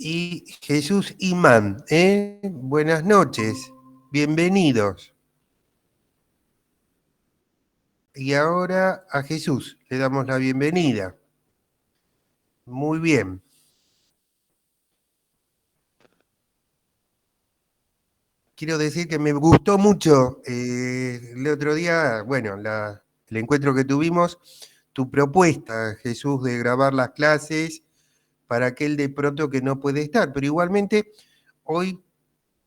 y Jesús Imán. Buenas noches, bienvenidos. Y ahora a Jesús le damos la bienvenida. Muy bien. Quiero decir que me gustó mucho el otro día, bueno, el encuentro que tuvimos, tu propuesta, Jesús, de grabar las clases para aquel de pronto que no puede estar, pero igualmente hoy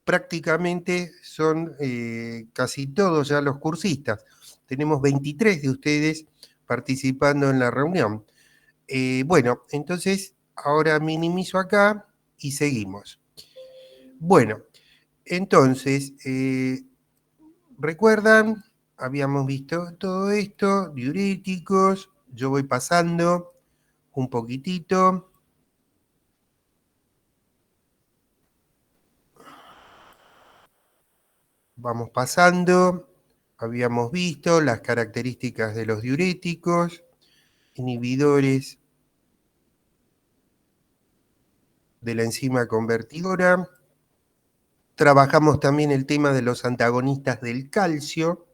prácticamente son casi todos ya los cursistas. Tenemos 23 de ustedes participando en la reunión. Bueno, entonces ahora minimizo acá y seguimos. Bueno, entonces, ¿recuerdan? Habíamos visto todo esto, diuréticos, yo voy pasando un poquitito. Vamos pasando, habíamos visto las características de los diuréticos, inhibidores de la enzima convertidora. Trabajamos también el tema de los antagonistas del calcio.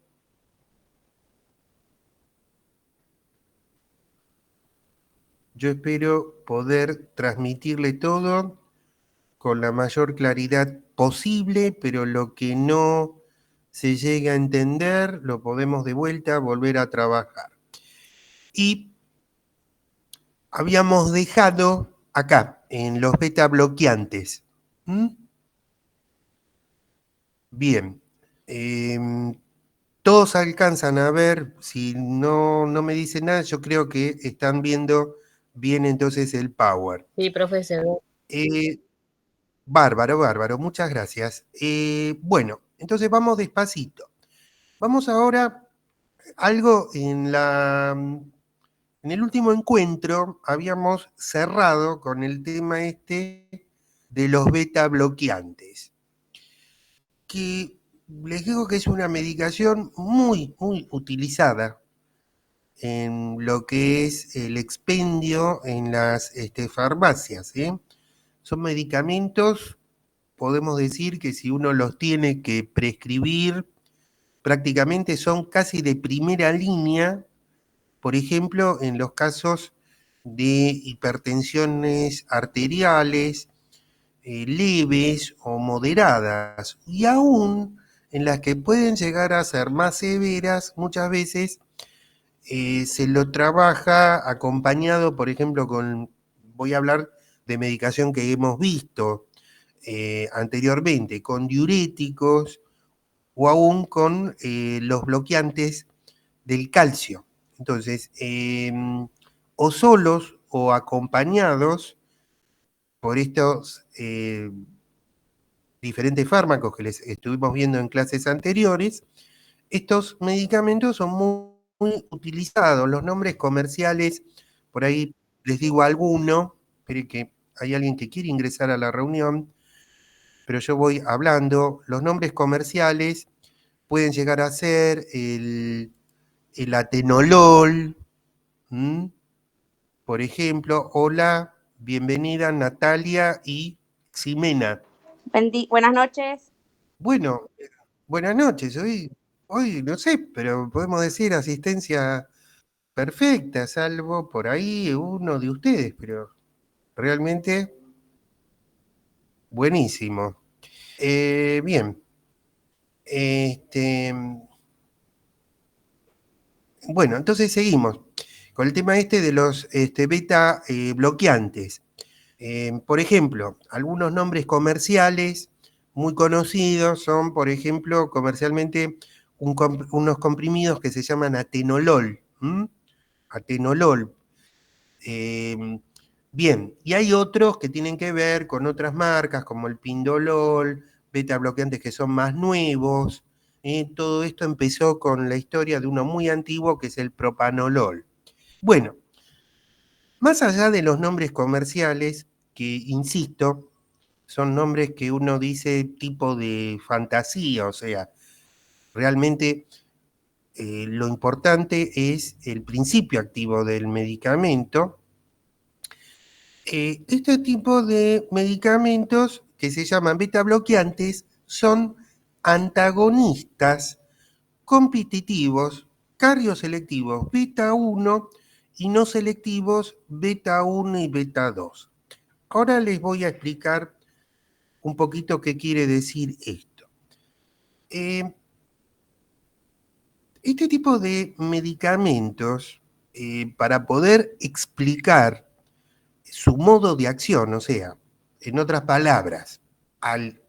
Yo espero poder transmitirle todo con la mayor claridad posible, pero lo que no se llega a entender lo podemos de vuelta volver a trabajar. Y habíamos dejado acá, en los beta bloqueantes. ¿Mm? Bien. Todos alcanzan a ver, si no me dicen nada, yo creo que están viendo bien entonces el power. Sí, profesor. Eh, Bárbaro, bárbaro, muchas gracias. Bueno, entonces vamos despacito. Vamos ahora, algo en el último encuentro habíamos cerrado con el tema este de los beta bloqueantes, que les digo que es una medicación muy, muy utilizada en lo que es el expendio en las farmacias. Son medicamentos, podemos decir que si uno los tiene que prescribir, prácticamente son casi de primera línea, por ejemplo, en los casos de hipertensiones arteriales, leves o moderadas, y aún en las que pueden llegar a ser más severas, muchas veces se lo trabaja acompañado, por ejemplo, voy a hablar de medicación que hemos visto anteriormente, con diuréticos o aún con los bloqueantes del calcio. Entonces, o solos o acompañados por estos diferentes fármacos que les estuvimos viendo en clases anteriores, estos medicamentos son muy, muy utilizados. Los nombres comerciales, por ahí les digo alguno, pero que hay alguien que quiere ingresar a la reunión, pero yo voy hablando. Los nombres comerciales pueden llegar a ser el atenolol, ¿m? Por ejemplo. Hola, bienvenida Natalia y Ximena. Buenas noches. Bueno, buenas noches. Hoy no sé, pero podemos decir asistencia perfecta, salvo por ahí uno de ustedes, pero realmente buenísimo. Bien, este, bueno, entonces seguimos con el tema este de los beta bloqueantes. Por ejemplo, algunos nombres comerciales muy conocidos son, por ejemplo, comercialmente unos comprimidos que se llaman atenolol. Atenolol. Eh, Bien, y hay otros que tienen que ver con otras marcas como el Pindolol, beta bloqueantes que son más nuevos. Todo esto empezó con la historia de uno muy antiguo que es el propanolol. Bueno, más allá de los nombres comerciales, que insisto, son nombres que uno dice tipo de fantasía, o sea, realmente lo importante es el principio activo del medicamento. Este tipo de medicamentos que se llaman beta bloqueantes son antagonistas competitivos, cardioselectivos beta 1 y no selectivos beta 1 y beta 2. Ahora les voy a explicar un poquito qué quiere decir esto. Este tipo de medicamentos, para poder explicar su modo de acción, o sea, en otras palabras, al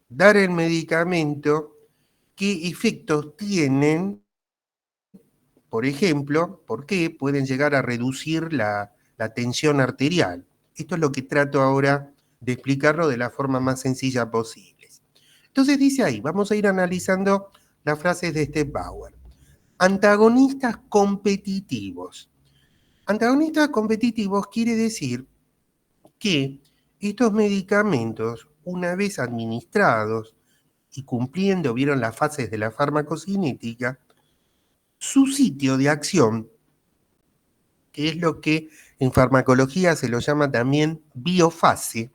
dar el medicamento, qué efectos tienen, por ejemplo, por qué pueden llegar a reducir la tensión arterial. Esto es lo que trato ahora de explicarlo de la forma más sencilla posible. Entonces dice ahí, vamos a ir analizando las frases de este Bauer. Antagonistas competitivos. Antagonistas competitivos quiere decir que estos medicamentos, una vez administrados y cumpliendo, vieron las fases de la farmacocinética, su sitio de acción, que es lo que en farmacología se lo llama también biofase,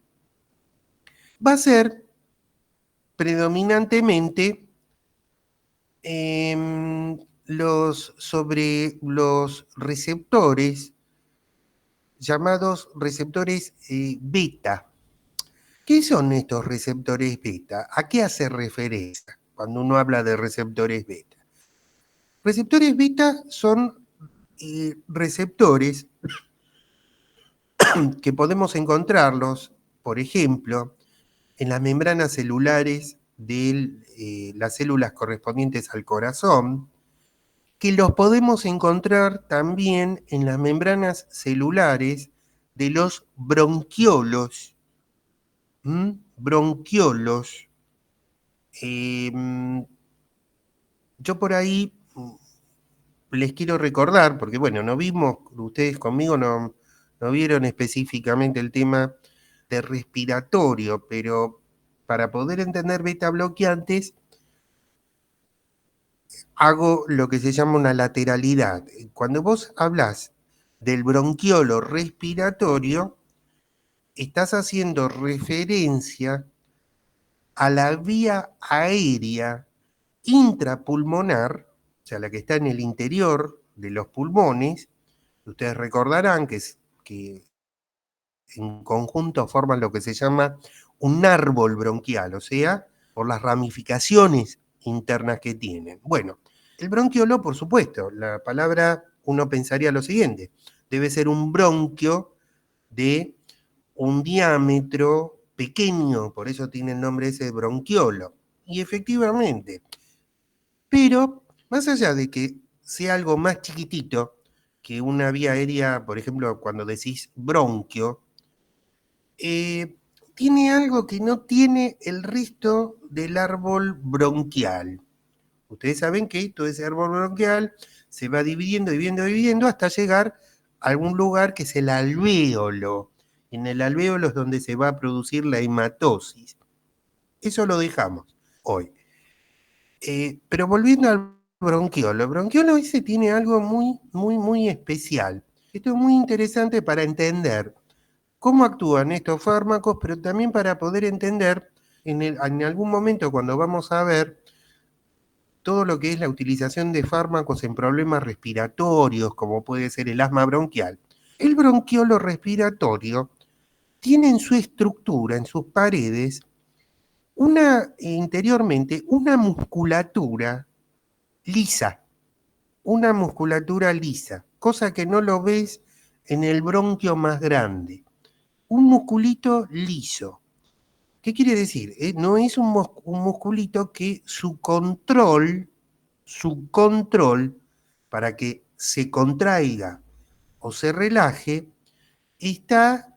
va a ser predominantemente sobre los receptores llamados receptores beta. ¿Qué son estos receptores beta? ¿A qué hace referencia cuando uno habla de receptores beta? Receptores beta son receptores que podemos encontrarlos, por ejemplo, en las membranas celulares de las células correspondientes al corazón, que los podemos encontrar también en las membranas celulares de los bronquiolos. Bronquiolos. Yo por ahí les quiero recordar, porque bueno, no vimos, ustedes conmigo no vieron específicamente el tema de respiratorio, pero para poder entender beta bloqueantes, hago lo que se llama una lateralidad. Cuando vos hablas del bronquiolo respiratorio, estás haciendo referencia a la vía aérea intrapulmonar, o sea, la que está en el interior de los pulmones. Ustedes recordarán que en conjunto forman lo que se llama un árbol bronquial, o sea, por las ramificaciones internas que tienen. Bueno, el bronquiolo, por supuesto, la palabra uno pensaría lo siguiente, debe ser un bronquio de un diámetro pequeño, por eso tiene el nombre ese de bronquiolo. Y efectivamente, pero más allá de que sea algo más chiquitito que una vía aérea, por ejemplo, cuando decís bronquio, tiene algo que no tiene el resto del árbol bronquial. Ustedes saben que todo ese árbol bronquial se va dividiendo, dividiendo, hasta llegar a algún lugar que es el alvéolo. En el alvéolo es donde se va a producir la hematosis. Eso lo dejamos hoy. Pero volviendo al bronquiolo. El bronquiolo ese tiene algo muy especial. Esto es muy interesante para entender cómo actúan estos fármacos, pero también para poder entender en algún momento cuando vamos a ver todo lo que es la utilización de fármacos en problemas respiratorios, como puede ser el asma bronquial. El bronquiolo respiratorio tiene en su estructura, en sus paredes, interiormente una musculatura lisa, cosa que no lo ves en el bronquio más grande. Un musculito liso. ¿Qué quiere decir? No es un musculito que su control, para que se contraiga o se relaje, está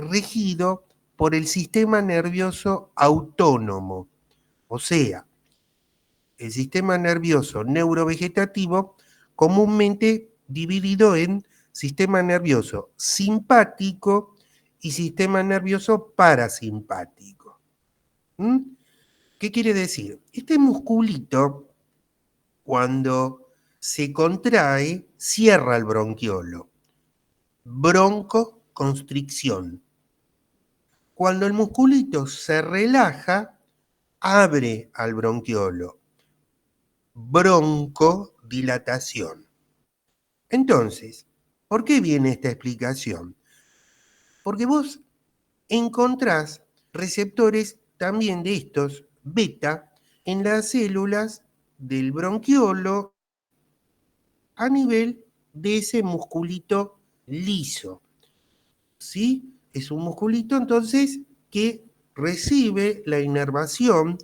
regido por el sistema nervioso autónomo. O sea, el sistema nervioso neurovegetativo comúnmente dividido en sistema nervioso simpático y sistema nervioso parasimpático. ¿Qué quiere decir? Este musculito, cuando se contrae, cierra el bronquiolo. Bronco constricción. Cuando el musculito se relaja, abre al bronquiolo. Broncodilatación. Entonces, ¿por qué viene esta explicación? Porque vos encontrás receptores también de estos beta en las células del bronquiolo a nivel de ese musculito liso. ¿Sí? Es un musculito entonces que recibe la inervación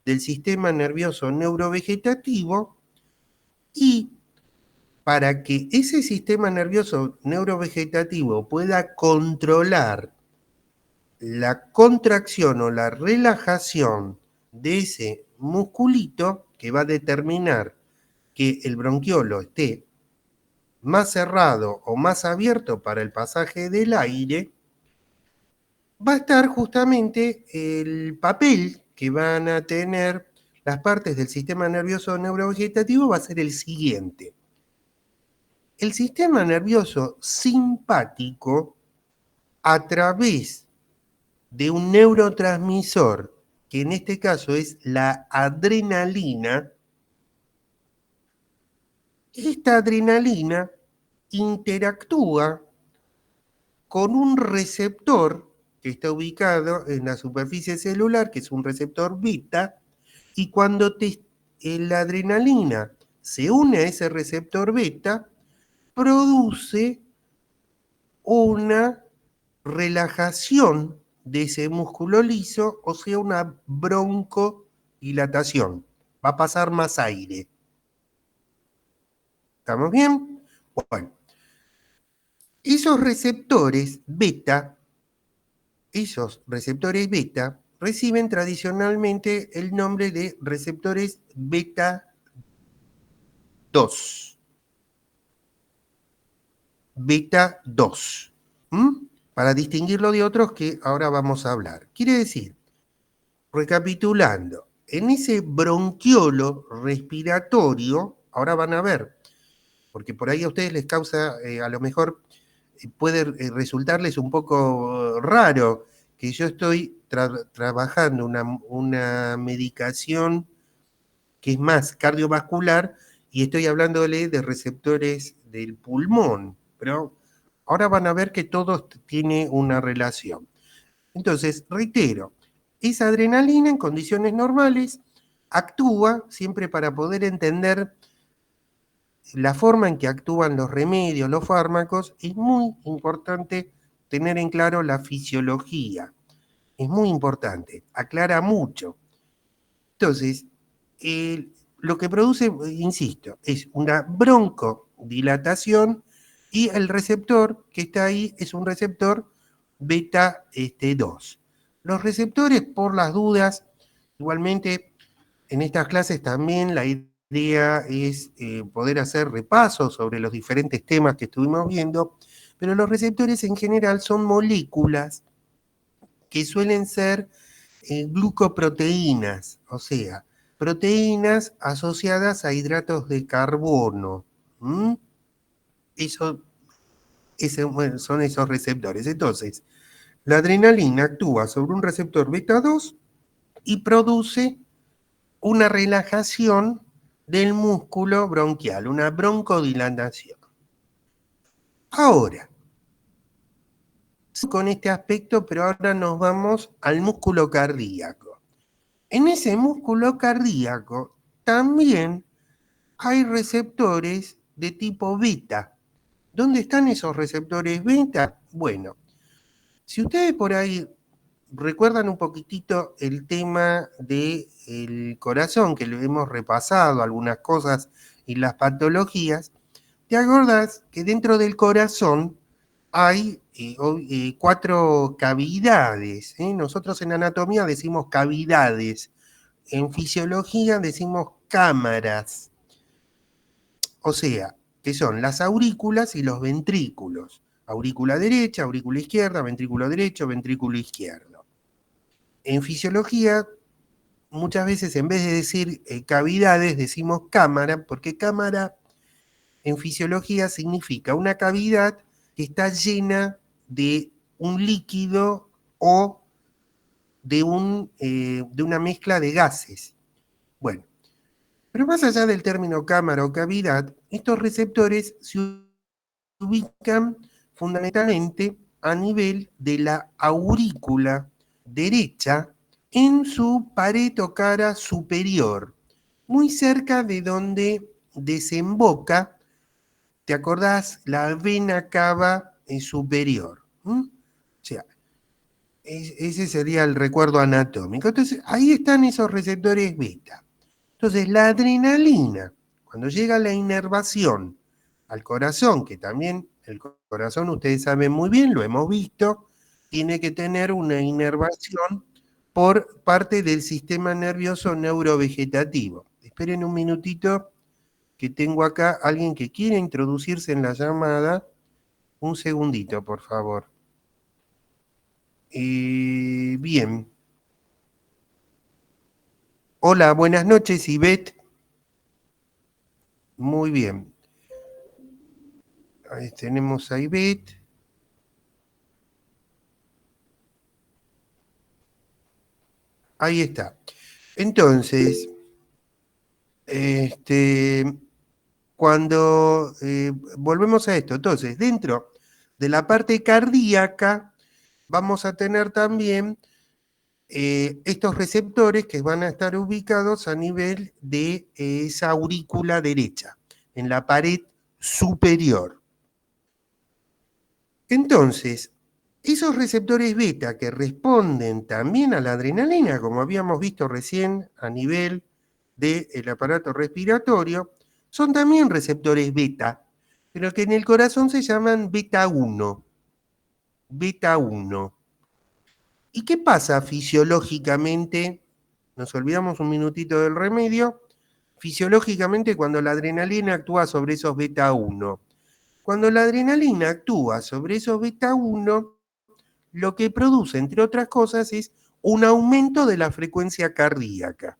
del sistema nervioso neurovegetativo y para que ese sistema nervioso neurovegetativo pueda controlar la contracción o la relajación de ese musculito que va a determinar que el bronquiolo esté más cerrado o más abierto para el pasaje del aire, va a estar justamente el papel que van a tener las partes del sistema nervioso neurovegetativo va a ser el siguiente. El sistema nervioso simpático, a través de un neurotransmisor, que en este caso es la adrenalina, esta adrenalina interactúa con un receptor que está ubicado en la superficie celular, que es un receptor beta, y cuando la adrenalina se une a ese receptor beta, produce una relajación de ese músculo liso, o sea, una broncodilatación. Va a pasar más aire. ¿Estamos bien? Bueno, esos receptores beta reciben tradicionalmente el nombre de receptores beta 2. Beta 2. Para distinguirlo de otros que ahora vamos a hablar. Quiere decir, recapitulando, en ese bronquiolo respiratorio, ahora van a ver, porque por ahí a ustedes les causa, a lo mejor puede resultarles un poco raro que yo estoy trabajando una medicación que es más cardiovascular y estoy hablándole de receptores del pulmón, pero ahora van a ver que todo tiene una relación. Entonces, reitero, esa adrenalina en condiciones normales actúa siempre para poder entender la forma en que actúan los remedios, los fármacos. Es muy importante tener en claro la fisiología. Es muy importante, aclara mucho. Entonces, lo que produce, insisto, es una broncodilatación y el receptor que está ahí es un receptor beta 2. Los receptores, por las dudas, igualmente en estas clases también la idea es poder hacer repasos sobre los diferentes temas que estuvimos viendo, pero los receptores en general son moléculas que suelen ser glucoproteínas, o sea, proteínas asociadas a hidratos de carbono. Eso, son esos receptores. Entonces, la adrenalina actúa sobre un receptor beta 2 y produce una relajación del músculo bronquial, una broncodilatación. Ahora, con este aspecto, pero ahora nos vamos al músculo cardíaco. En ese músculo cardíaco también hay receptores de tipo beta. ¿Dónde están esos receptores beta? Bueno, si ustedes por ahí recuerdan un poquitito el tema del corazón, que lo hemos repasado, algunas cosas y las patologías, ¿te acordás que dentro del corazón hay 4 cavidades? Nosotros en anatomía decimos cavidades, en fisiología decimos cámaras, o sea, que son las aurículas y los ventrículos. Aurícula derecha, aurícula izquierda, ventrículo derecho, ventrículo izquierdo. En fisiología, muchas veces en vez de decir cavidades, decimos cámara, porque cámara en fisiología significa una cavidad que está llena de un líquido o de una mezcla de gases. Bueno, pero más allá del término cámara o cavidad, estos receptores se ubican fundamentalmente a nivel de la aurícula derecha en su pared o cara superior, muy cerca de donde desemboca, ¿te acordás? La vena cava superior. O sea, ese sería el recuerdo anatómico. Entonces, ahí están esos receptores beta. Entonces, la adrenalina, cuando llega la inervación al corazón, que también el corazón, ustedes saben muy bien, lo hemos visto, tiene que tener una inervación por parte del sistema nervioso neurovegetativo. Esperen un minutito que tengo acá alguien que quiere introducirse en la llamada. Un segundito, por favor. Bien. Hola, buenas noches, Ivette. Muy bien. Ahí tenemos a Ivette. Ahí está. Entonces, cuando volvemos a esto, entonces, dentro de la parte cardíaca, vamos a tener también estos receptores que van a estar ubicados a nivel de esa aurícula derecha, en la pared superior. Entonces, esos receptores beta que responden también a la adrenalina, como habíamos visto recién a nivel del aparato respiratorio, son también receptores beta, pero que en el corazón se llaman beta 1. Beta 1. ¿Y qué pasa fisiológicamente? Nos olvidamos un minutito del remedio. Fisiológicamente, cuando la adrenalina actúa sobre esos beta 1. Cuando la adrenalina actúa sobre esos beta 1, lo que produce, entre otras cosas, es un aumento de la frecuencia cardíaca.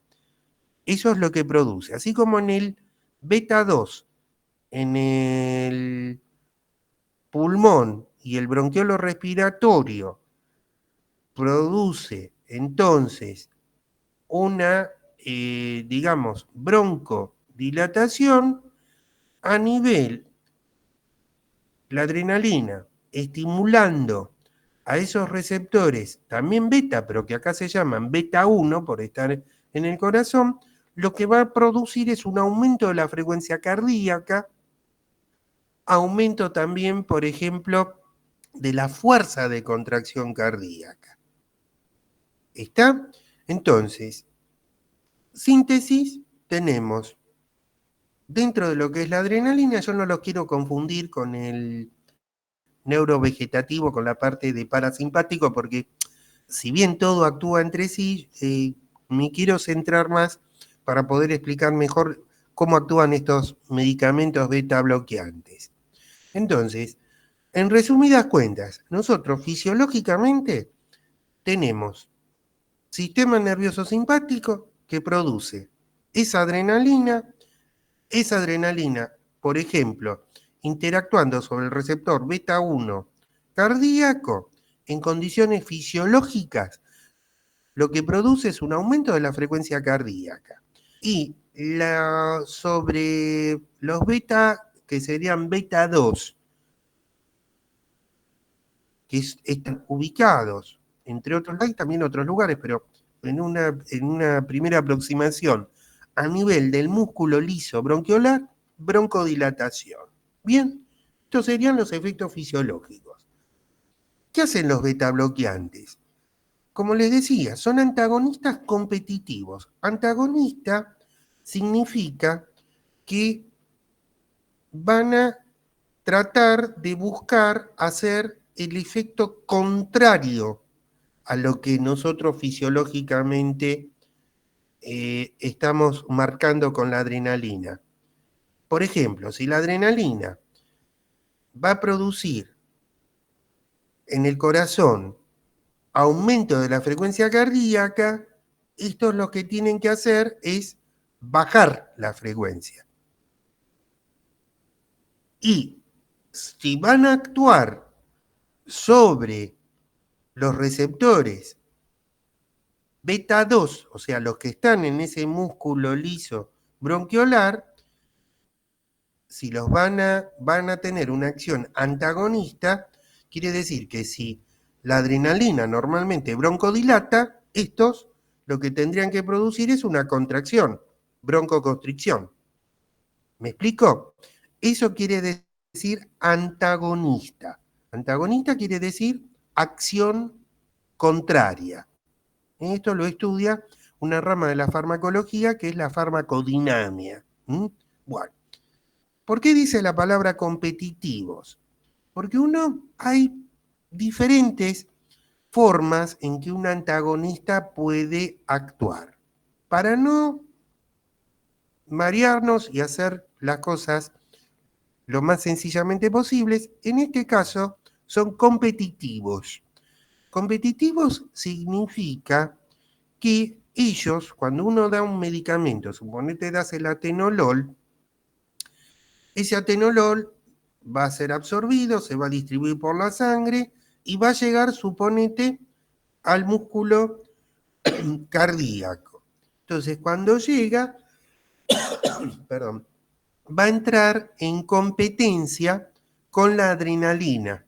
Eso es lo que produce. Así como en el beta 2, en el pulmón y el bronquiolo respiratorio, produce entonces una, digamos, broncodilatación, a nivel la adrenalina estimulando a esos receptores, también beta, pero que acá se llaman beta 1 por estar en el corazón, lo que va a producir es un aumento de la frecuencia cardíaca, aumento también, por ejemplo, de la fuerza de contracción cardíaca. ¿Está? Entonces, síntesis, tenemos dentro de lo que es la adrenalina, yo no los quiero confundir con el neurovegetativo, con la parte de parasimpático, porque si bien todo actúa entre sí, me quiero centrar más para poder explicar mejor cómo actúan estos medicamentos beta bloqueantes. Entonces, en resumidas cuentas, nosotros fisiológicamente tenemos sistema nervioso simpático que produce esa adrenalina, por ejemplo, interactuando sobre el receptor beta 1 cardíaco en condiciones fisiológicas, lo que produce es un aumento de la frecuencia cardíaca. Y sobre los beta, que serían beta 2, que están ubicados, entre otros, hay también otros lugares, pero en una primera aproximación, a nivel del músculo liso bronquiolar, broncodilatación. Bien, estos serían los efectos fisiológicos. ¿Qué hacen los beta bloqueantes? Como les decía, son antagonistas competitivos. Antagonista significa que van a tratar de buscar hacer el efecto contrario a lo que nosotros fisiológicamente estamos marcando con la adrenalina. Por ejemplo, si la adrenalina va a producir en el corazón aumento de la frecuencia cardíaca, estos lo que tienen que hacer es bajar la frecuencia. Y si van a actuar sobre los receptores beta 2, o sea, los que están en ese músculo liso bronquiolar, si los van a tener una acción antagonista, quiere decir que si la adrenalina normalmente broncodilata, estos lo que tendrían que producir es una contracción, broncoconstricción. ¿Me explico? Eso quiere decir antagonista. Antagonista quiere decir acción contraria. Esto lo estudia una rama de la farmacología que es la farmacodinamia. Bueno, ¿por qué dice la palabra competitivos? Porque hay diferentes formas en que un antagonista puede actuar. Para no marearnos y hacer las cosas lo más sencillamente posibles, en este caso son competitivos. Competitivos significa que ellos, cuando uno da un medicamento, suponete das el atenolol, ese atenolol va a ser absorbido, se va a distribuir por la sangre y va a llegar, suponete, al músculo cardíaco. Entonces, cuando llega, perdón, va a entrar en competencia con la adrenalina.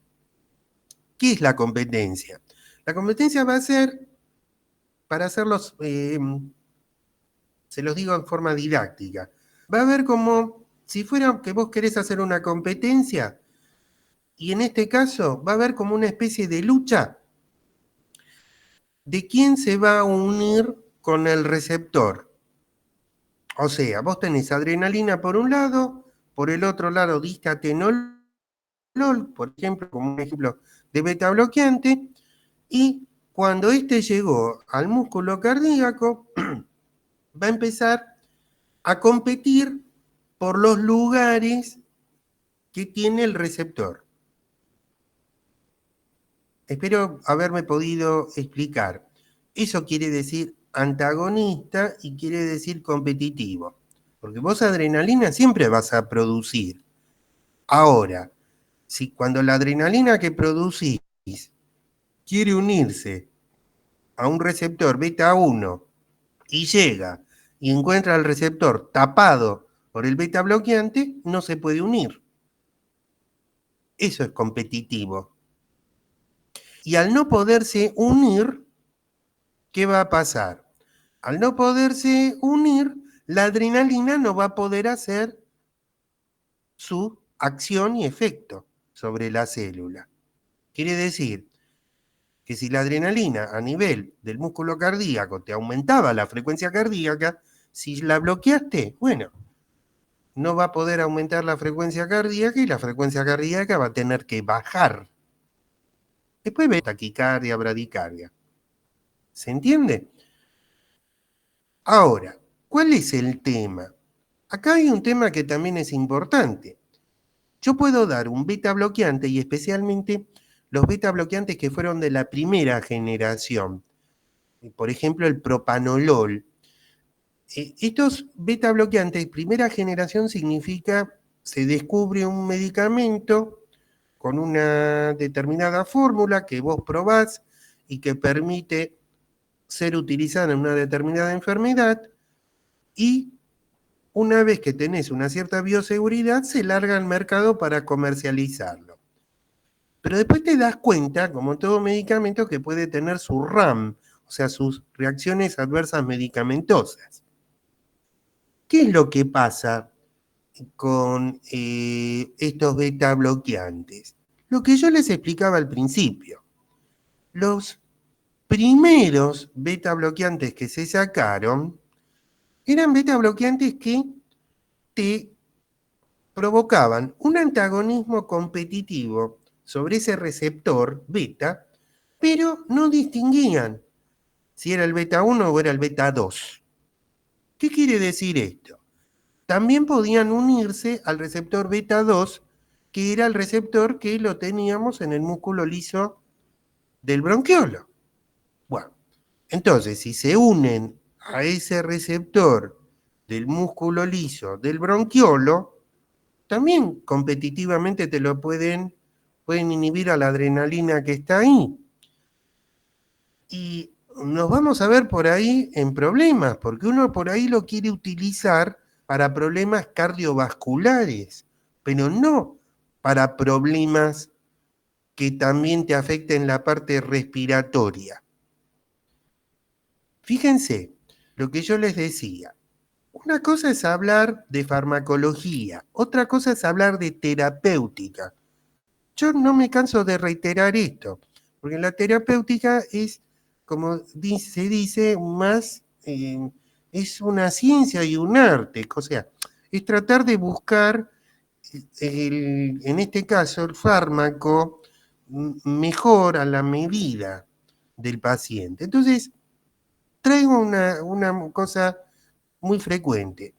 ¿Qué es la competencia? La competencia va a ser, para hacerlos, se los digo en forma didáctica, va a ver como si fuera que vos querés hacer una competencia, y en este caso va a haber como una especie de lucha de quién se va a unir con el receptor. O sea, vos tenés adrenalina por un lado, por el otro lado diste atenolol, por ejemplo, como un ejemplo de beta bloqueante, y cuando este llegó al músculo cardíaco, va a empezar a competir por los lugares que tiene el receptor. Espero haberme podido explicar. Eso quiere decir antagonista y quiere decir competitivo. Porque vos adrenalina siempre vas a producir. Ahora, si cuando la adrenalina que producís quiere unirse a un receptor beta 1 y llega y encuentra al receptor tapado por el beta bloqueante, no se puede unir. Eso es competitivo. Y al no poderse unir, ¿qué va a pasar? Al no poderse unir, la adrenalina no va a poder hacer su acción y efecto sobre la célula. Quiere decir que si la adrenalina a nivel del músculo cardíaco te aumentaba la frecuencia cardíaca, si la bloqueaste, bueno, no va a poder aumentar la frecuencia cardíaca y la frecuencia cardíaca va a tener que bajar. Después ve taquicardia, bradicardia. ¿Se entiende? Ahora, ¿cuál es el tema? Acá hay un tema que también es importante. Yo puedo dar un beta bloqueante y especialmente los beta bloqueantes que fueron de la primera generación. Por ejemplo, el propanolol. Estos beta bloqueantes, primera generación significa se descubre un medicamento con una determinada fórmula que vos probás y que permite ser utilizada en una determinada enfermedad y una vez que tenés una cierta bioseguridad se larga al mercado para comercializarlo. Pero después te das cuenta, como todo medicamento, que puede tener su RAM, o sea, sus reacciones adversas medicamentosas. ¿Qué es lo que pasa con estos beta bloqueantes? Lo que yo les explicaba al principio. Los primeros beta bloqueantes que se sacaron eran beta bloqueantes que te provocaban un antagonismo competitivo sobre ese receptor beta, pero no distinguían si era el beta 1 o era el beta 2. ¿Qué quiere decir esto? También podían unirse al receptor beta 2, que era el receptor que lo teníamos en el músculo liso del bronquiolo. Bueno, entonces si se unen a ese receptor del músculo liso del bronquiolo, también competitivamente te lo pueden pueden inhibir a la adrenalina que está ahí. Y nos vamos a ver por ahí en problemas, porque uno por ahí lo quiere utilizar para problemas cardiovasculares, pero no para problemas que también te afecten la parte respiratoria. Fíjense lo que yo les decía. Una cosa es hablar de farmacología, otra cosa es hablar de terapéutica. Yo no me canso de reiterar esto, porque la terapéutica es, como se dice, más, es una ciencia y un arte, o sea, es tratar de buscar, en este caso, el fármaco mejor a la medida del paciente. Entonces, traigo una cosa muy frecuente.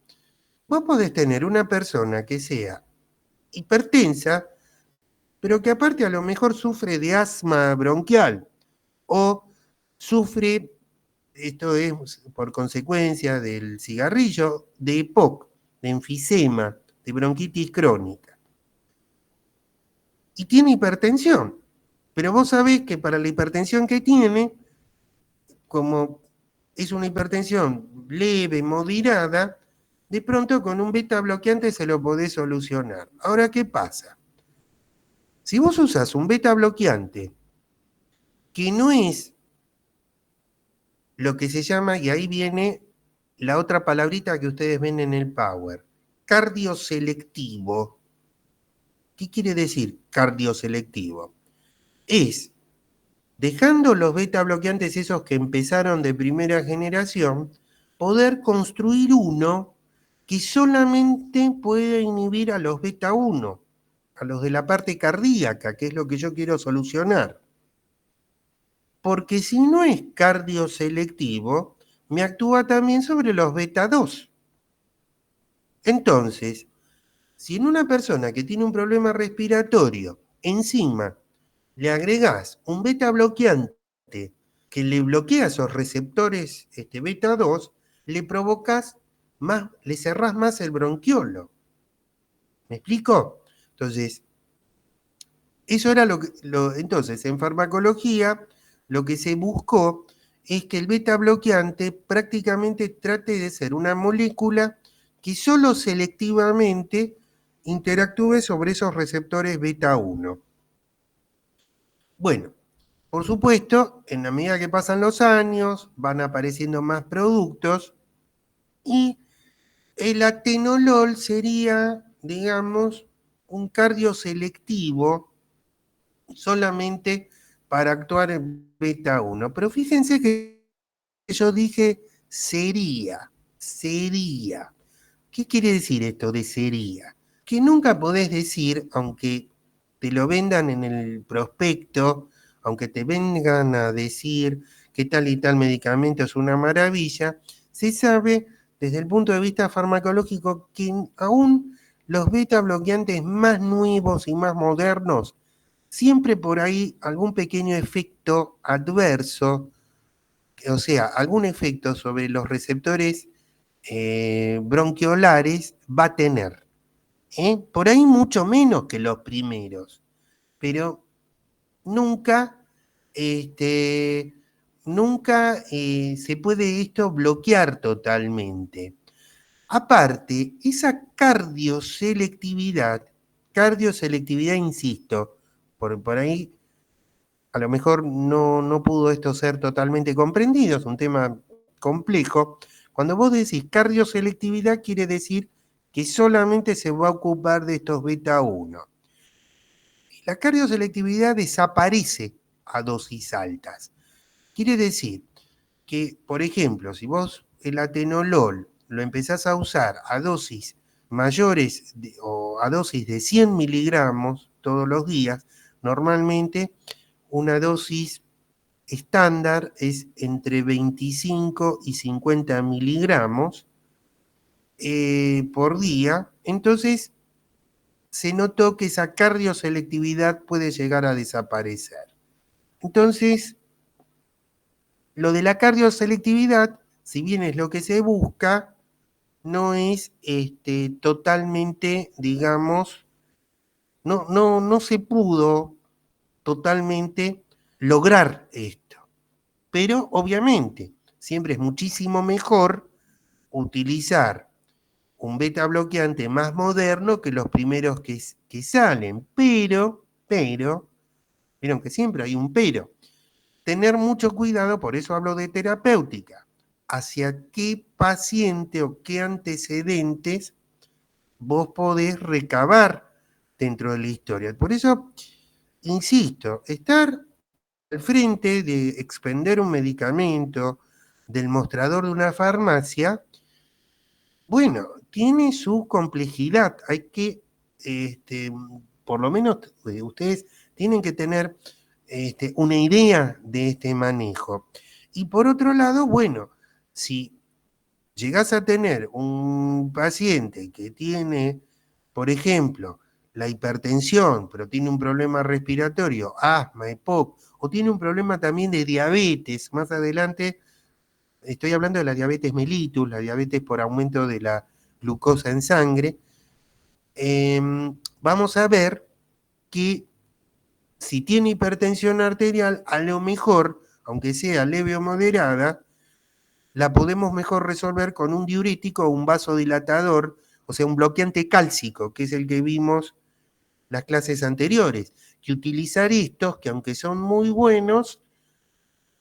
Vos podés tener una persona que sea hipertensa, pero que aparte a lo mejor sufre de asma bronquial o sufre, esto es por consecuencia del cigarrillo, de EPOC, de enfisema, de bronquitis crónica. Y tiene hipertensión, pero vos sabés que para la hipertensión que tiene, como es una hipertensión leve, moderada, de pronto con un beta bloqueante se lo podés solucionar. Ahora, ¿qué pasa? Si vos usás un beta bloqueante que no es lo que se llama, y ahí viene la otra palabrita que ustedes ven en el Power, cardioselectivo. ¿Qué quiere decir cardioselectivo? Es, dejando los beta bloqueantes esos que empezaron de primera generación, poder construir uno que solamente puede inhibir a los beta 1, a los de la parte cardíaca, que es lo que yo quiero solucionar. Porque si no es cardioselectivo, me actúa también sobre los beta 2. Entonces, si en una persona que tiene un problema respiratorio, encima le agregás un beta bloqueante que le bloquea esos receptores beta 2, le provocas más, le cerrás más el bronquiolo. ¿Me explico? Entonces, eso era entonces, en farmacología, lo que se buscó es que el beta bloqueante prácticamente trate de ser una molécula que solo selectivamente interactúe sobre esos receptores beta 1. Bueno, por supuesto, en la medida que pasan los años, van apareciendo más productos y el atenolol sería, digamos, un cardioselectivo solamente para actuar en beta 1. Pero fíjense que yo dije sería. ¿Qué quiere decir esto de sería? Que nunca podés decir, aunque te lo vendan en el prospecto, aunque te vengan a decir que tal y tal medicamento es una maravilla, se sabe desde el punto de vista farmacológico que aún los beta bloqueantes más nuevos y más modernos, siempre por ahí algún pequeño efecto adverso, o sea, algún efecto sobre los receptores bronquiolares va a tener. Por ahí mucho menos que los primeros, pero nunca, nunca se puede esto bloquear totalmente. Aparte, esa cardioselectividad, insisto, por ahí a lo mejor no pudo esto ser totalmente comprendido, es un tema complejo. Cuando vos decís cardioselectividad, quiere decir que solamente se va a ocupar de estos beta 1. La cardioselectividad desaparece a dosis altas. Quiere decir que, por ejemplo, si vos el atenolol lo empezás a usar a dosis mayores o a dosis de 100 miligramos todos los días, normalmente una dosis estándar es entre 25 y 50 miligramos por día, entonces se notó que esa cardioselectividad puede llegar a desaparecer. Entonces, lo de la cardioselectividad, si bien es lo que se busca, no es totalmente, digamos, no se pudo totalmente lograr esto. Pero obviamente, siempre es muchísimo mejor utilizar un beta bloqueante más moderno que los primeros que salen. Pero, vieron que siempre hay un pero. Tener mucho cuidado, por eso hablo de terapéutica. Hacia qué paciente o qué antecedentes vos podés recabar dentro de la historia. Por eso, insisto, estar al frente de expender un medicamento del mostrador de una farmacia, bueno, tiene su complejidad. Hay que, por lo menos ustedes tienen que tener una idea de este manejo. Y por otro lado, bueno, si llegás a tener un paciente que tiene, por ejemplo, la hipertensión, pero tiene un problema respiratorio, asma, EPOC, o tiene un problema también de diabetes, más adelante estoy hablando de la diabetes mellitus, la diabetes por aumento de la glucosa en sangre, vamos a ver que si tiene hipertensión arterial, a lo mejor, aunque sea leve o moderada, la podemos mejor resolver con un diurético o un vasodilatador, o sea, un bloqueante cálcico, que es el que vimos las clases anteriores. Que utilizar estos, que aunque son muy buenos,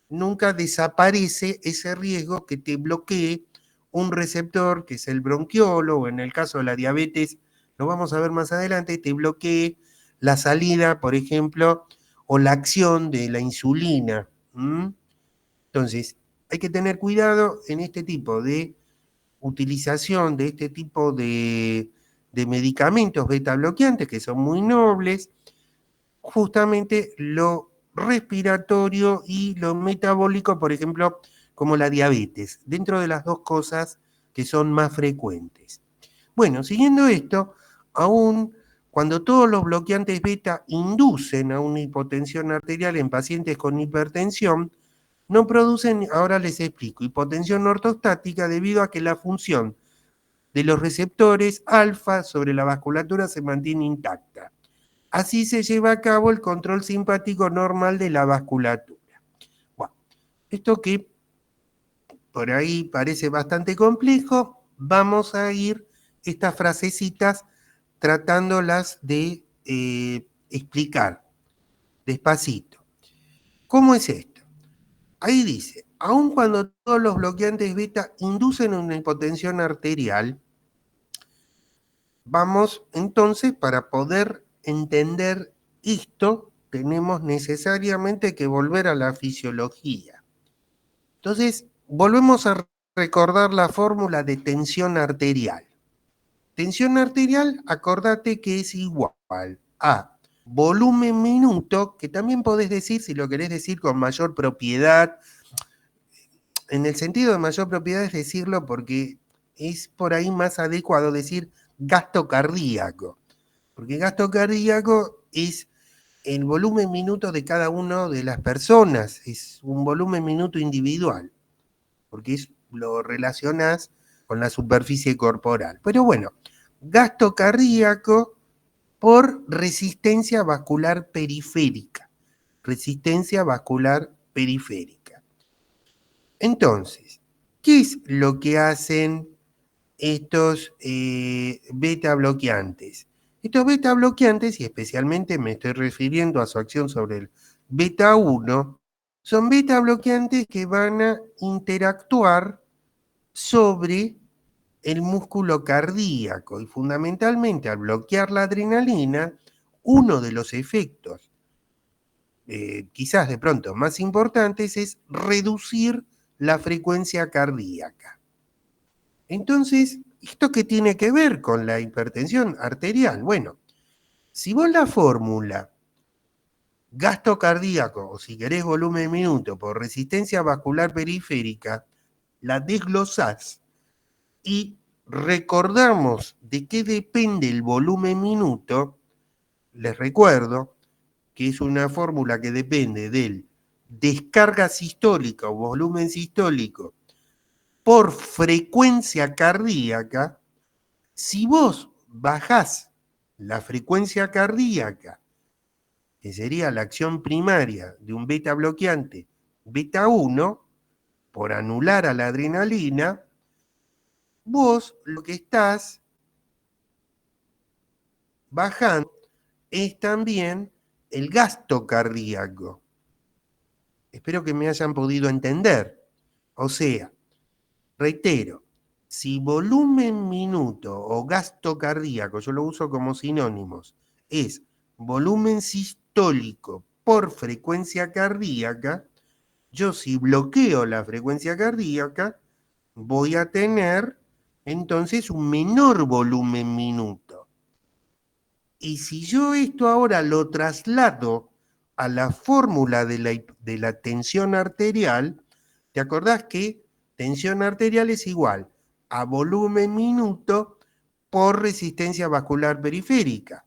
nunca desaparece ese riesgo que te bloquee un receptor, que es el bronquiolo, o en el caso de la diabetes, lo vamos a ver más adelante, te bloquee la salida, por ejemplo, o la acción de la insulina. Entonces, hay que tener cuidado en este tipo de utilización de este tipo de medicamentos beta bloqueantes que son muy nobles, justamente lo respiratorio y lo metabólico, por ejemplo, como la diabetes, dentro de las dos cosas que son más frecuentes. Bueno, siguiendo esto, aún cuando todos los bloqueantes beta inducen a una hipotensión arterial en pacientes con hipertensión, no producen, ahora les explico, hipotensión ortostática debido a que la función de los receptores alfa sobre la vasculatura se mantiene intacta. Así se lleva a cabo el control simpático normal de la vasculatura. Bueno, esto que por ahí parece bastante complejo, vamos a ir estas frasecitas tratándolas de explicar despacito. ¿Cómo es esto? Ahí dice, aun cuando todos los bloqueantes beta inducen una hipotensión arterial, vamos entonces, para poder entender esto, tenemos necesariamente que volver a la fisiología. Entonces, volvemos a recordar la fórmula de tensión arterial. Tensión arterial, acordate que es igual a volumen minuto, que también podés decir, si lo querés decir con mayor propiedad, en el sentido de mayor propiedad es decirlo porque es por ahí más adecuado decir gasto cardíaco, porque gasto cardíaco es el volumen minuto de cada una de las personas, es un volumen minuto individual, porque lo relacionas con la superficie corporal. Pero bueno, gasto cardíaco por resistencia vascular periférica. Resistencia vascular periférica. Entonces, ¿qué es lo que hacen estos beta bloqueantes? Estos beta bloqueantes, y especialmente me estoy refiriendo a su acción sobre el beta 1, son beta bloqueantes que van a interactuar sobre el músculo cardíaco y fundamentalmente al bloquear la adrenalina, uno de los efectos quizás de pronto más importantes es reducir la frecuencia cardíaca. Entonces, ¿esto qué tiene que ver con la hipertensión arterial? Bueno, si vos la fórmula gasto cardíaco, o si querés volumen minuto, por resistencia vascular periférica, la desglosás y recordamos de qué depende el volumen minuto, les recuerdo que es una fórmula que depende del descarga sistólica o volumen sistólico por frecuencia cardíaca. Si vos bajás la frecuencia cardíaca, que sería la acción primaria de un beta bloqueante beta 1, por anular a la adrenalina, vos lo que estás bajando es también el gasto cardíaco. Espero que me hayan podido entender. O sea, reitero, si volumen minuto o gasto cardíaco, yo lo uso como sinónimos, es volumen sistólico por frecuencia cardíaca, yo si bloqueo la frecuencia cardíaca, voy a tener entonces un menor volumen minuto. Y si yo esto ahora lo traslado a la fórmula de la tensión arterial, ¿te acordás que tensión arterial es igual a volumen minuto por resistencia vascular periférica?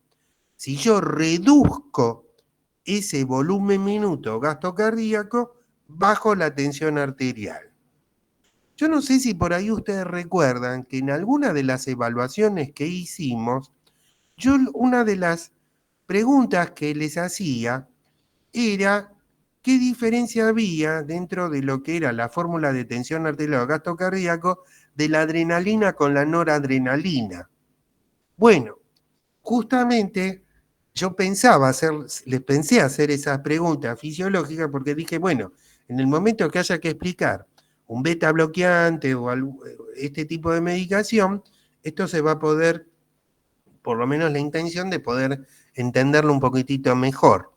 Si yo reduzco ese volumen minuto gasto cardíaco, bajo la tensión arterial. Yo no sé si por ahí ustedes recuerdan que en alguna de las evaluaciones que hicimos, una de las preguntas que les hacía era qué diferencia había dentro de lo que era la fórmula de tensión arterial o gasto cardíaco de la adrenalina con la noradrenalina. Bueno, justamente yo les pensé hacer esas preguntas fisiológicas porque dije, bueno, en el momento que haya que explicar un beta bloqueante o este tipo de medicación, esto se va a poder, por lo menos la intención de poder entenderlo un poquitito mejor.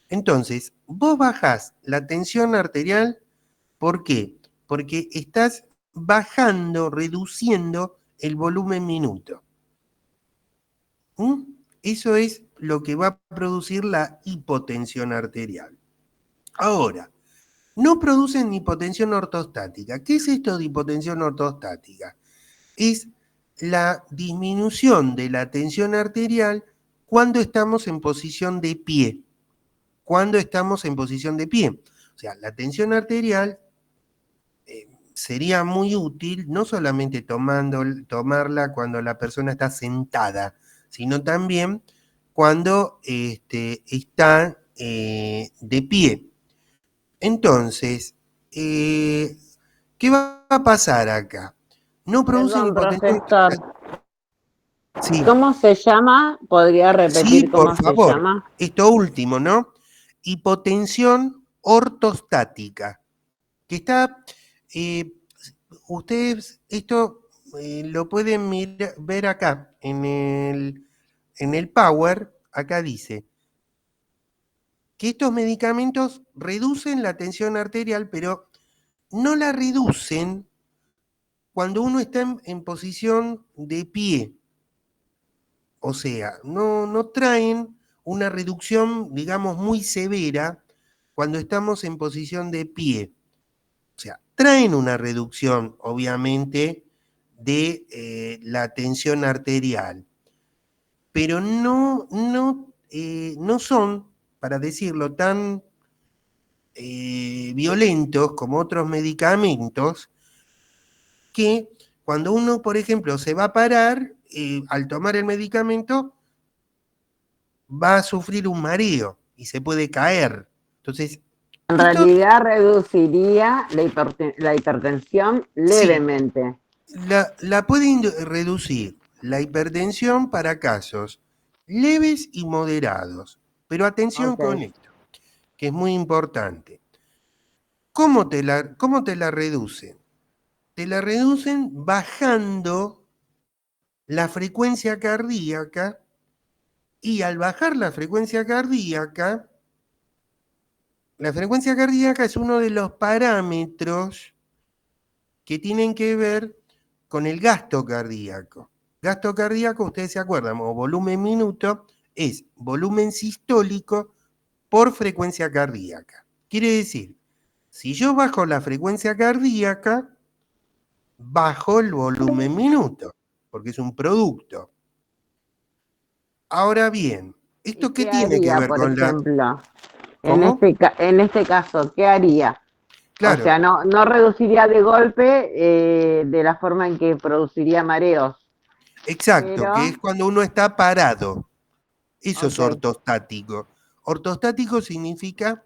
Entonces, vos bajás la tensión arterial, ¿por qué? Porque estás bajando, reduciendo el volumen minuto. Eso es lo que va a producir la hipotensión arterial. Ahora, no producen hipotensión ortostática. ¿Qué es esto de hipotensión ortostática? Es la disminución de la tensión arterial cuando estamos en posición de pie. Cuando estamos en posición de pie. O sea, la tensión arterial sería muy útil no solamente tomarla cuando la persona está sentada, sino también cuando está de pie. Entonces, ¿qué va a pasar acá? No producen Perdón, hipotensión. profesor. Sí. ¿Cómo se llama? ¿Podría repetir Por cómo se favor. llama? Esto último, ¿no? Hipotensión ortostática, que está, ustedes esto lo pueden ver acá en el Power, acá dice que estos medicamentos reducen la tensión arterial, pero no la reducen cuando uno está en posición de pie. O sea, no traen una reducción, digamos, muy severa cuando estamos en posición de pie. O sea, traen una reducción, obviamente, de la tensión arterial, pero no son, para decirlo, tan violentos como otros medicamentos que cuando uno, por ejemplo, se va a parar, al tomar el medicamento, va a sufrir un mareo y se puede caer. Entonces, En esto realidad reduciría la hipertensión levemente. la puede reducir la hipertensión para casos leves y moderados. Pero atención con esto, que es muy importante. ¿Cómo te la reducen? Te la reducen bajando la frecuencia cardíaca y al bajar la frecuencia cardíaca es uno de los parámetros que tienen que ver con el gasto cardíaco. Gasto cardíaco, ustedes se acuerdan, o volumen minuto, es volumen sistólico por frecuencia cardíaca. Quiere decir, si yo bajo la frecuencia cardíaca, bajo el volumen minuto, porque es un producto. Ahora bien, ¿esto qué tiene que ver con la...? Ejemplo, ¿Cómo? en este caso, ¿qué haría? Claro. O sea, no reduciría de golpe de la forma en que produciría mareos. Exacto, que es cuando uno está parado. Eso es Ok. ortostático. Ortostático significa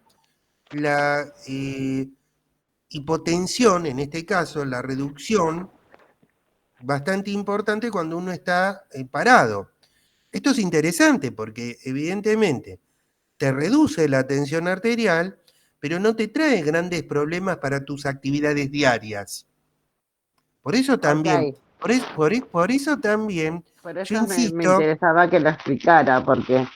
la hipotensión, en este caso la reducción, bastante importante cuando uno está parado. Esto es interesante porque evidentemente te reduce la tensión arterial, pero no te trae grandes problemas para tus actividades diarias. Por eso también, Ok. por eso también, Por yo eso me insisto, interesaba que lo explicara, porque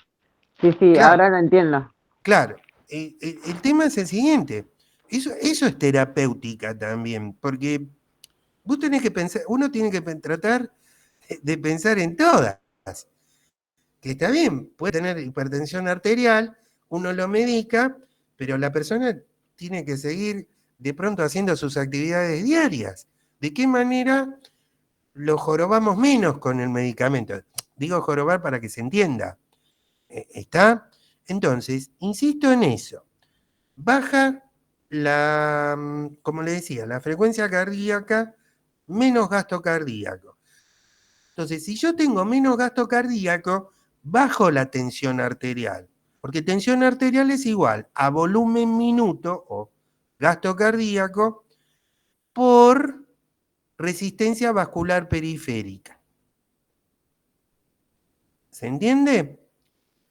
sí, sí, claro, ahora lo entiendo. claro, el tema es el siguiente, eso es terapéutica también, porque vos tenés que pensar, uno tiene que tratar de pensar en todas, que está bien, puede tener hipertensión arterial, uno lo medica, pero la persona tiene que seguir de pronto haciendo sus actividades diarias. ¿De qué manera lo jorobamos menos con el medicamento? Digo jorobar para que se entienda. ¿Está? Entonces, insisto en eso. Baja la, como le decía, la frecuencia cardíaca, menos gasto cardíaco. Entonces, si yo tengo menos gasto cardíaco, bajo la tensión arterial, porque tensión arterial es igual a volumen minuto o gasto cardíaco por resistencia vascular periférica. ¿Se entiende?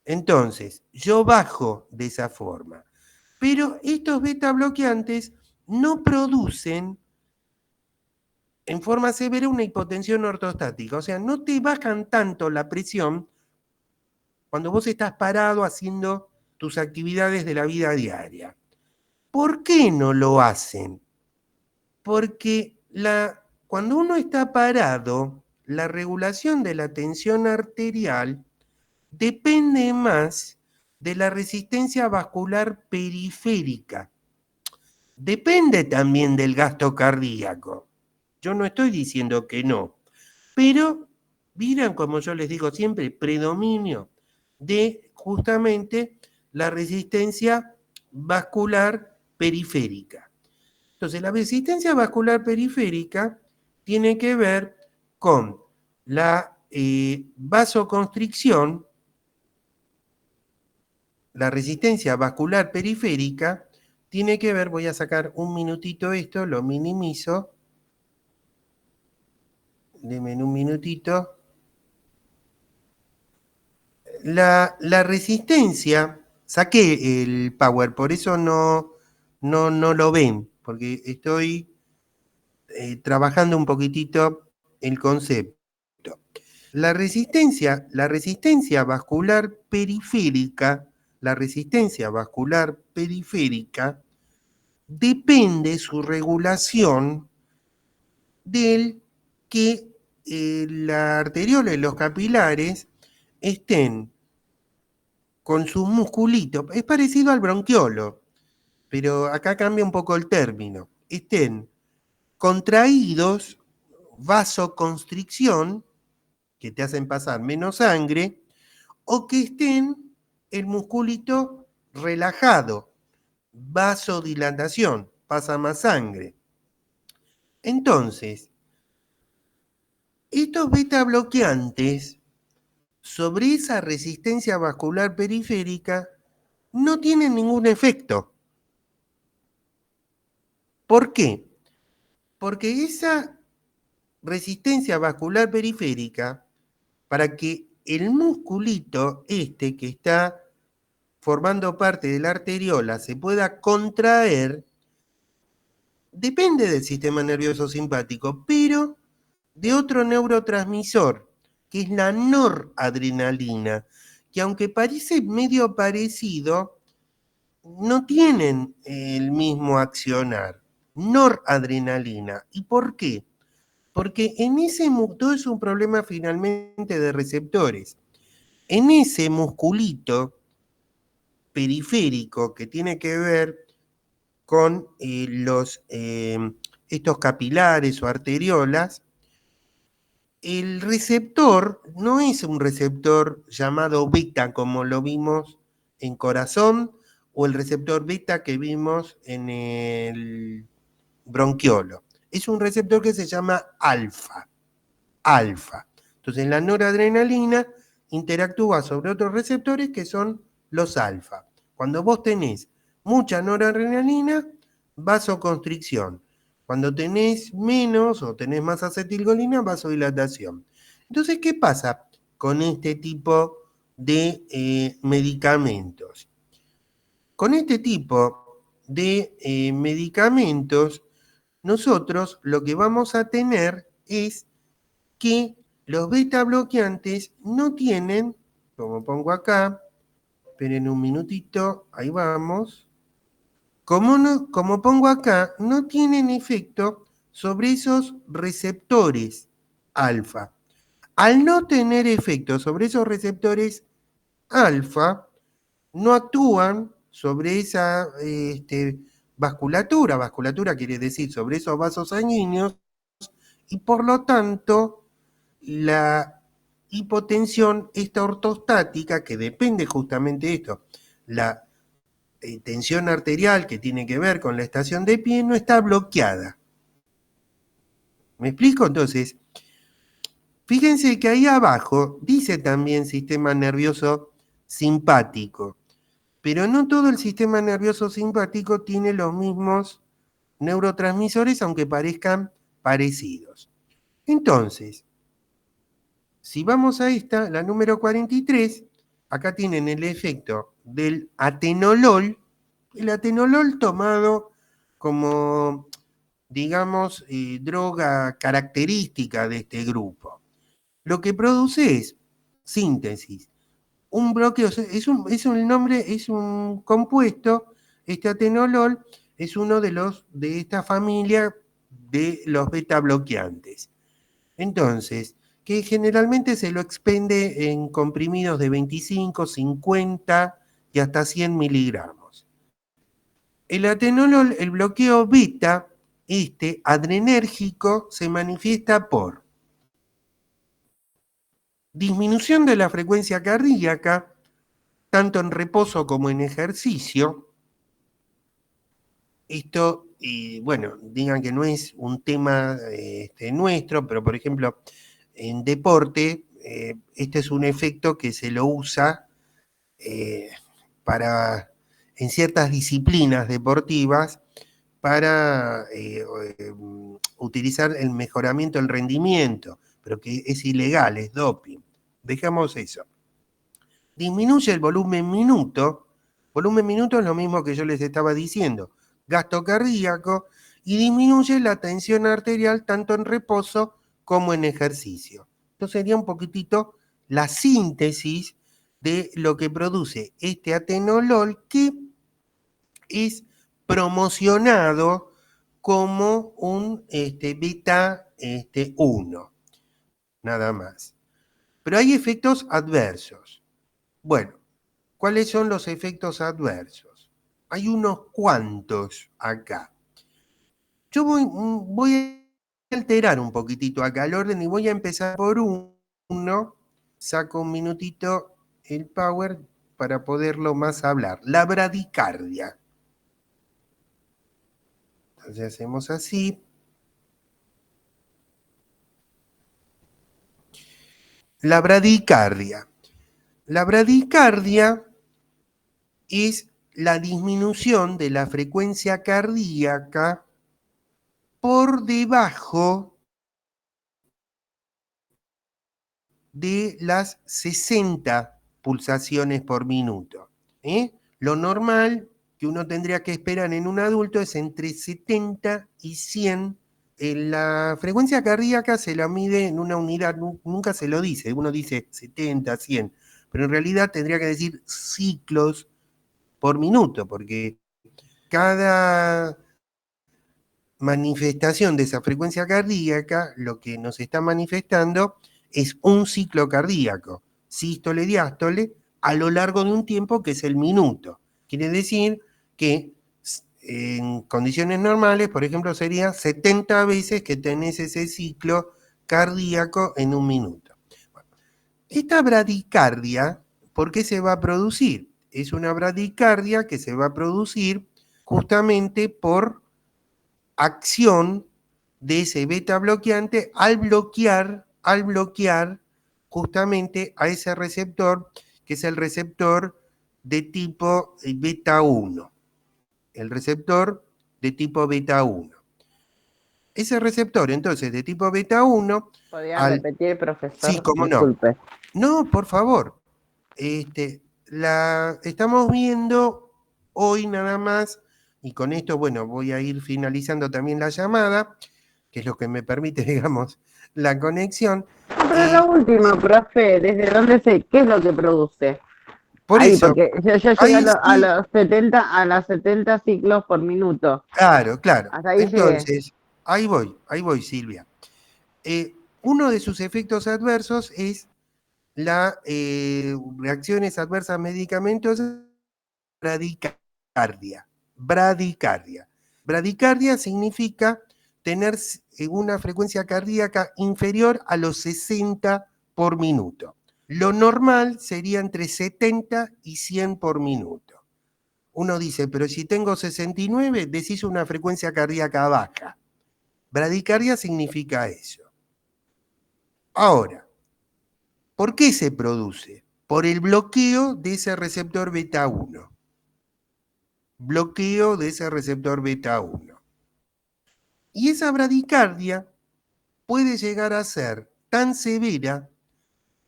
Entonces, yo bajo de esa forma. Pero estos beta bloqueantes no producen en forma severa una hipotensión ortostática, o sea, no te bajan tanto la presión cuando vos estás parado haciendo tus actividades de la vida diaria. ¿Por qué no lo hacen? Porque cuando uno está parado, la regulación de la tensión arterial depende más de la resistencia vascular periférica. Depende también del gasto cardíaco. Yo no estoy diciendo que no, pero miran, como yo les digo siempre, predominio de justamente la resistencia vascular periférica. Entonces, la resistencia vascular periférica tiene que ver con la vasoconstricción, la resistencia vascular periférica tiene que ver, voy a sacar un minutito esto, lo minimizo, denme un minutito. La resistencia, saqué el power, por eso no lo ven, porque estoy trabajando un poquitito el concepto. La resistencia vascular periférica, la resistencia vascular periférica depende su regulación del que la arteriola y los capilares estén con sus musculitos, es parecido al bronquiolo, pero acá cambia un poco el término, estén contraídos, vasoconstricción, que te hacen pasar menos sangre, o que estén el musculito relajado, vasodilatación, pasa más sangre. Entonces, estos beta bloqueantes sobre esa resistencia vascular periférica no tienen ningún efecto. ¿Por qué? Porque esa resistencia vascular periférica, para que el musculito este que está formando parte de la arteriola se pueda contraer, depende del sistema nervioso simpático, pero de otro neurotransmisor, que es la noradrenalina, que aunque parece medio parecido, no tienen el mismo accionar. Noradrenalina. ¿Y por qué? Porque todo es un problema finalmente de receptores. En ese musculito periférico que tiene que ver con estos capilares o arteriolas, el receptor no es un receptor llamado beta como lo vimos en corazón o el receptor beta que vimos en el bronquiolo. Es un receptor que se llama alfa. Alfa. Entonces la noradrenalina interactúa sobre otros receptores que son los alfa. Cuando vos tenés mucha noradrenalina, vasoconstricción. Cuando tenés menos o tenés más acetilcolina, vasodilatación. Entonces, ¿qué pasa con este tipo de medicamentos? Con este tipo de medicamentos, nosotros lo que vamos a tener es que los beta bloqueantes no tienen, como pongo acá, esperen un minutito, ahí vamos, como pongo acá, no tienen efecto sobre esos receptores alfa. Al no tener efecto sobre esos receptores alfa, no actúan sobre esa vasculatura quiere decir sobre esos vasos sanguíneos, y por lo tanto la hipotensión esta ortostática, que depende justamente de esto, la tensión arterial que tiene que ver con la estación de pie, no está bloqueada. ¿Me explico? Entonces, fíjense que ahí abajo dice también sistema nervioso simpático, pero no todo el sistema nervioso simpático tiene los mismos neurotransmisores, aunque parezcan parecidos. Entonces, si vamos a esta, la número 43, acá tienen el efecto del atenolol, el atenolol tomado como, digamos, droga característica de este grupo. Lo que produce es síntesis. Un bloqueo, es un compuesto, este atenolol es uno de esta familia de los beta bloqueantes. Entonces, que generalmente se lo expende en comprimidos de 25, 50 y hasta 100 miligramos. El atenolol, el bloqueo beta, adrenérgico, se manifiesta por disminución de la frecuencia cardíaca, tanto en reposo como en ejercicio. Esto, bueno, digan que no es un tema nuestro, pero por ejemplo, en deporte, este es un efecto que se lo usa en ciertas disciplinas deportivas para utilizar el mejoramiento del rendimiento, pero que es ilegal, es doping. Dejamos eso. Disminuye el volumen minuto. Volumen minuto es lo mismo que yo les estaba diciendo, gasto cardíaco, y disminuye la tensión arterial tanto en reposo como en ejercicio. Esto sería un poquitito la síntesis de lo que produce este atenolol, que es promocionado como un beta 1, nada más. Pero hay efectos adversos. Bueno, ¿cuáles son los efectos adversos? Hay unos cuantos acá. Yo voy a alterar un poquitito acá el orden y voy a empezar por uno. Saco un minutito el power para poderlo más hablar. La bradicardia. Entonces hacemos así. La bradicardia. La bradicardia es la disminución de la frecuencia cardíaca por debajo de las 60 pulsaciones por minuto. Lo normal que uno tendría que esperar en un adulto es entre 70 y 100. La frecuencia cardíaca se la mide en una unidad, nunca se lo dice, uno dice 70, 100, pero en realidad tendría que decir ciclos por minuto, porque cada manifestación de esa frecuencia cardíaca lo que nos está manifestando es un ciclo cardíaco, sístole, diástole, a lo largo de un tiempo que es el minuto. Quiere decir que en condiciones normales, por ejemplo, sería 70 veces que tenés ese ciclo cardíaco en un minuto. Bueno, esta bradicardia, ¿por qué se va a producir? Es una bradicardia que se va a producir justamente por acción de ese beta bloqueante al bloquear justamente a ese receptor, que es el receptor de tipo beta 1. El receptor de tipo beta 1. Ese receptor, entonces, de tipo beta 1... ¿Podría repetir, profesor? Sí, cómo no. Disculpe. No, por favor. Estamos viendo hoy nada más, y con esto, bueno, voy a ir finalizando también la llamada, que es lo que me permite, digamos, la conexión. Pero la última, profe, ¿desde dónde qué es lo que produce? Por Ahí, eso, porque yo llegué ahí a sí, los 70 ciclos por minuto. claro. Hasta ahí llegué. Entonces, ahí voy, Silvia. Uno de sus efectos adversos es las reacciones adversas medicamentosas, bradicardia. Bradicardia significa tener una frecuencia cardíaca inferior a los 60 por minuto. Lo normal sería entre 70 y 100 por minuto. Uno dice, pero si tengo 69, decís una frecuencia cardíaca baja. Bradicardia significa eso. Ahora, ¿por qué se produce? Por el bloqueo de ese receptor beta 1. Bloqueo de ese receptor beta 1. Y esa bradicardia puede llegar a ser tan severa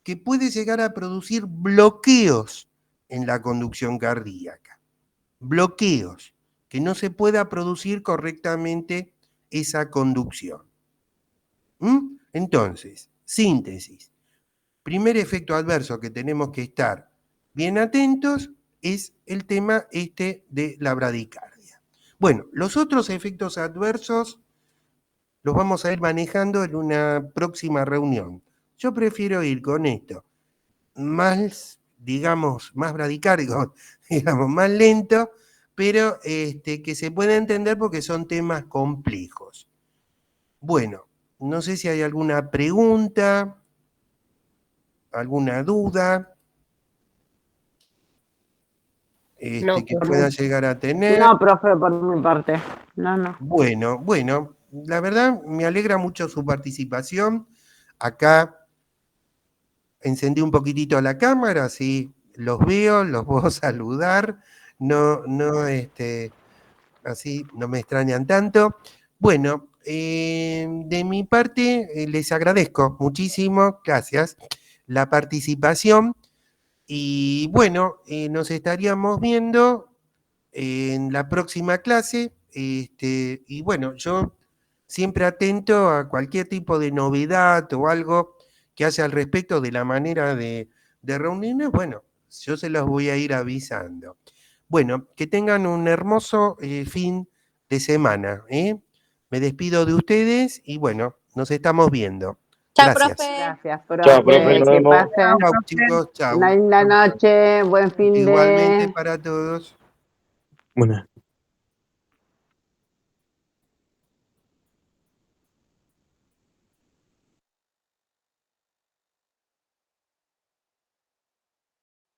que puede llegar a producir bloqueos en la conducción cardíaca. Bloqueos, que no se pueda producir correctamente esa conducción. Entonces, síntesis. Primer efecto adverso que tenemos que estar bien atentos es el tema de la bradicardia. Bueno, los otros efectos adversos los vamos a ir manejando en una próxima reunión. Yo prefiero ir con esto más, digamos, más bradicárdico, digamos, más lento, pero que se pueda entender porque son temas complejos. Bueno, no sé si hay alguna pregunta, alguna duda No, que pueda llegar a tener. No, profe, por mi parte. No. Bueno, la verdad me alegra mucho su participación. Acá encendí un poquitito la cámara, así los veo, los puedo saludar. No, así no me extrañan tanto. Bueno, de mi parte les agradezco muchísimo, gracias, la participación. Y bueno, nos estaríamos viendo en la próxima clase. Y bueno, yo siempre atento a cualquier tipo de novedad o algo que haya al respecto de la manera de reunirnos. Bueno, yo se los voy a ir avisando. Bueno, que tengan un hermoso fin de semana. Me despido de ustedes y bueno, nos estamos viendo. Chao, Gracias. profe. Gracias, Chao, profe, nos profe. Que vemos. pasen Chau, chicos. Chau. una linda noche. Buen fin Igualmente de... para todos. Buenas.